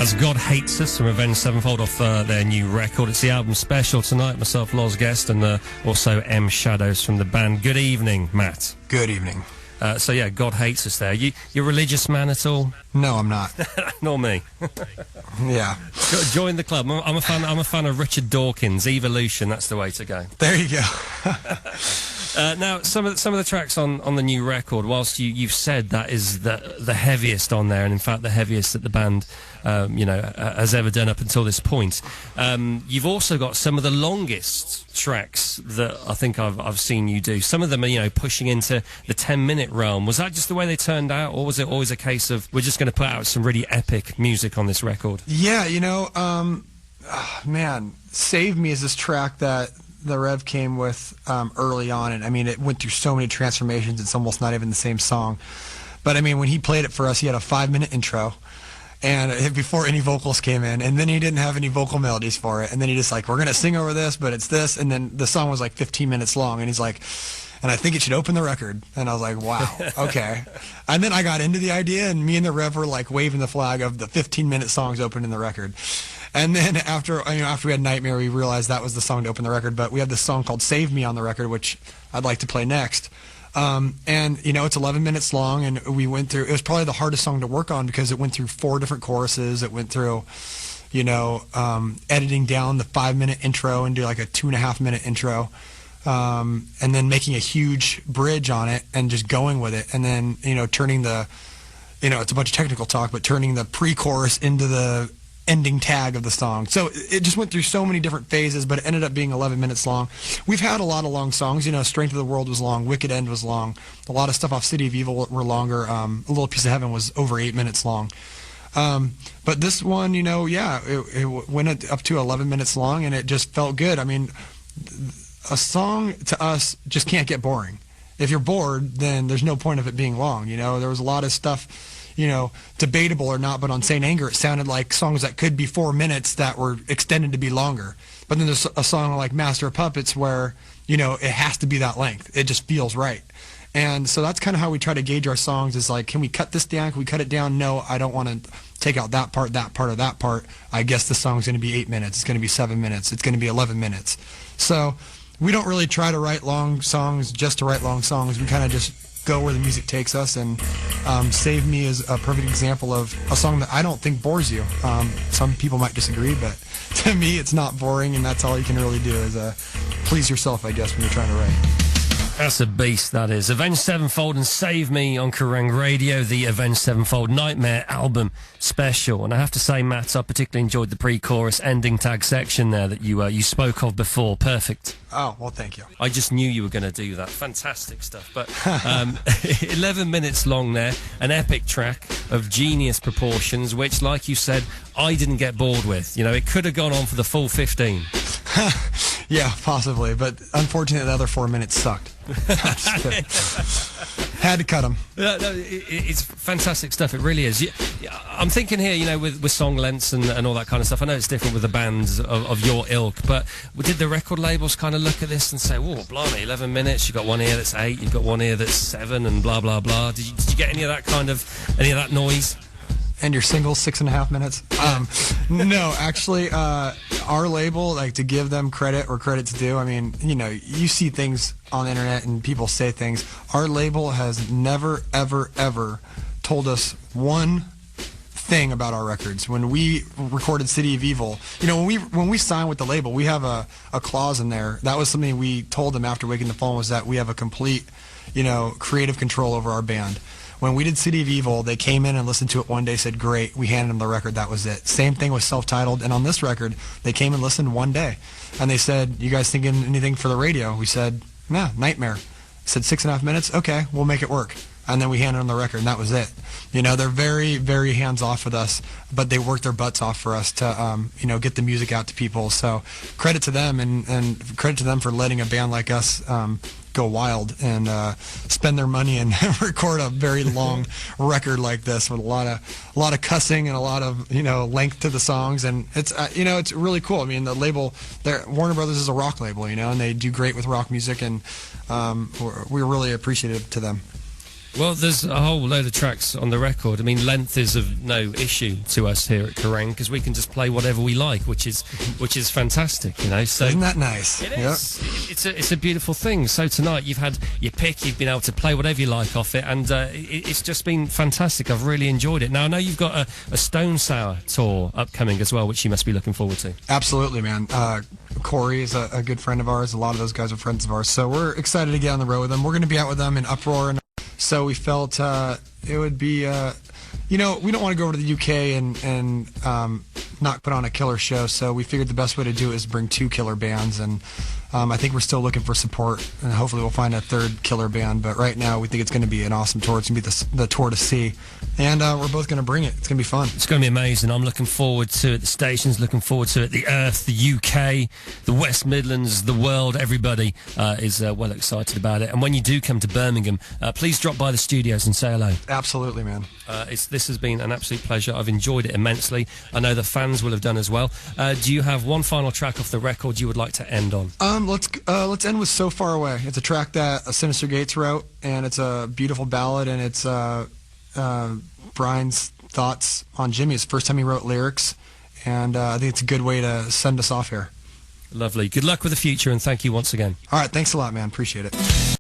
As God Hates Us from Avenged Sevenfold off their new record. It's the album special tonight. Myself, Loz Guest, and also M Shadows from the band. Good evening, Matt. Good evening. So yeah, God Hates Us there. You a religious man at all? No, I'm not. Nor me. Yeah. Join the club. I'm a fan of Richard Dawkins. Evolution, that's the way to go. There you go. Now, some of the tracks on the new record, whilst you've said that is the heaviest on there, and in fact the heaviest that the band has ever done up until this point, you've also got some of the longest tracks that I think I've seen you do. Some of them are pushing into the 10-minute realm. Was that just the way they turned out, or was it always a case of we're just going to put out some really epic music on this record? Yeah, man, Save Me is this track that the Rev came with early on, and I mean it went through so many transformations. It's almost not even the same song, but I mean when he played it for us, he had a 5-minute intro, and before any vocals came in, and then he didn't have any vocal melodies for it, and then he just like, we're gonna sing over this, but it's this, and then the song was like 15 minutes long, and he's like, and I think it should open the record, and I was like, wow, okay. And then I got into the idea, and me and the Rev were like waving the flag of the 15-minute songs opening the record. And then after we had Nightmare, we realized that was the song to open the record. But we have this song called Save Me on the record, which I'd like to play next. And it's 11 minutes long, and we went through. It was probably the hardest song to work on because it went through 4 different choruses. It went through, editing down the 5-minute intro into like a 2.5-minute intro, and then making a huge bridge on it and just going with it, and then turning the, it's a bunch of technical talk, but turning the pre-chorus into the ending tag of the song. So it just went through so many different phases, but it ended up being 11 minutes long. We've had a lot of long songs. Strength of the World was long. Wicked End was long. A lot of stuff off City of Evil were longer. A Little Piece of Heaven was over 8 minutes long. But this one, it went up to 11 minutes long, and it just felt good. I mean, a song to us just can't get boring. If you're bored, then there's no point of it being long. There was a lot of stuff, debatable or not, but on Saint Anger it sounded like songs that could be 4 minutes that were extended to be longer. But then there's a song like Master of Puppets where, it has to be that length. It just feels right. And so that's kind of how we try to gauge our songs, is like, can we cut this down? Can we cut it down? No, I don't want to take out that part, or that part. I guess the song's going to be 8 minutes. It's going to be 7 minutes. It's going to be 11 minutes. So we don't really try to write long songs just to write long songs. We kind of just go where the music takes us, and Save Me is a perfect example of a song that I don't think bores you. Some people might disagree, but to me it's not boring, and that's all you can really do is please yourself, I guess, when you're trying to write. That's a beast, that is. Avenged Sevenfold and Save Me on Kerrang Radio, the Avenged Sevenfold Nightmare album special. And I have to say, Matt, I particularly enjoyed the pre-chorus ending tag section there that you spoke of before. Perfect. Oh, well, thank you. I just knew you were going to do that. Fantastic stuff. But 11 minutes long there, an epic track of genius proportions, which, like you said, I didn't get bored with. It could have gone on for the full 15. Yeah, possibly, but unfortunately the other 4 minutes sucked. Had to cut them. It's fantastic stuff, it really is. I'm thinking here, with song lengths and all that kind of stuff, I know it's different with the bands of your ilk, but did the record labels kind of look at this and say, whoa, blimey, 11 minutes, you've got one ear that's 8, you've got one ear that's 7, and blah, blah, blah. Did you get any of that noise? And your single 6.5 minutes? No, actually, our label, like, to give them credit where credit's due, I mean, you see things on the internet and people say things. Our label has never, ever, ever told us one thing about our records. When we recorded City of Evil, when we signed with the label, we have a clause in there. That was something we told them after Waking the Fallen, was that we have a complete, creative control over our band. When we did City of Evil, they came in and listened to it one day, said, great, we handed them the record, that was it. Same thing with Self-Titled, and on this record, they came and listened one day. And they said, you guys thinking anything for the radio? We said, nah, Nightmare. Said 6.5 minutes, okay, we'll make it work. And then we handed them the record, and that was it. They're very, very hands-off with us, but they work their butts off for us to, get the music out to people. So credit to them, and credit to them for letting a band like us go wild and spend their money and record a very long record like this with a lot of cussing and a lot of length to the songs, and it's it's really cool. I mean, the label, Warner Brothers is a rock label, and they do great with rock music, and we're really appreciative to them. Well, there's a whole load of tracks on the record. I mean, length is of no issue to us here at Kerrang because we can just play whatever we like, which is fantastic, you know. So isn't that nice? It is. It's a beautiful thing. So tonight you've had your pick, you've been able to play whatever you like off it, and it's just been fantastic. I've really enjoyed it. Now I know you've got a Stone Sour tour upcoming as well, which you must be looking forward to. Absolutely, man. Corey is a good friend of ours. A lot of those guys are friends of ours, so we're excited to get on the road with them. We're going to be out with them in Uproar, and so we felt it would be, you know, we don't want to go over to the UK and not put on a killer show, so we figured the best way to do it is bring 2 killer bands, and I think we're still looking for support, and hopefully we'll find a 3rd killer band, but right now we think it's going to be an awesome tour. It's going to be the tour to see, and we're both going to bring it. It's going to be fun. It's going to be amazing. I'm looking forward to it. The station's looking forward to it. The Earth, the UK, the West Midlands, the world, everybody is well excited about it. And when you do come to Birmingham, please drop by the studios and say hello. Absolutely, man. This has been an absolute pleasure. I've enjoyed it immensely. I know the fans will have done as well. Do you have one final track off the record you would like to end on? Let's end with So Far Away. It's a track that Sinister Gates wrote, and it's a beautiful ballad, and it's Brian's thoughts on Jimmy. It's the first time he wrote lyrics, and I think it's a good way to send us off here. Lovely. Good luck with the future, and thank you once again. All right, thanks a lot, man. Appreciate it.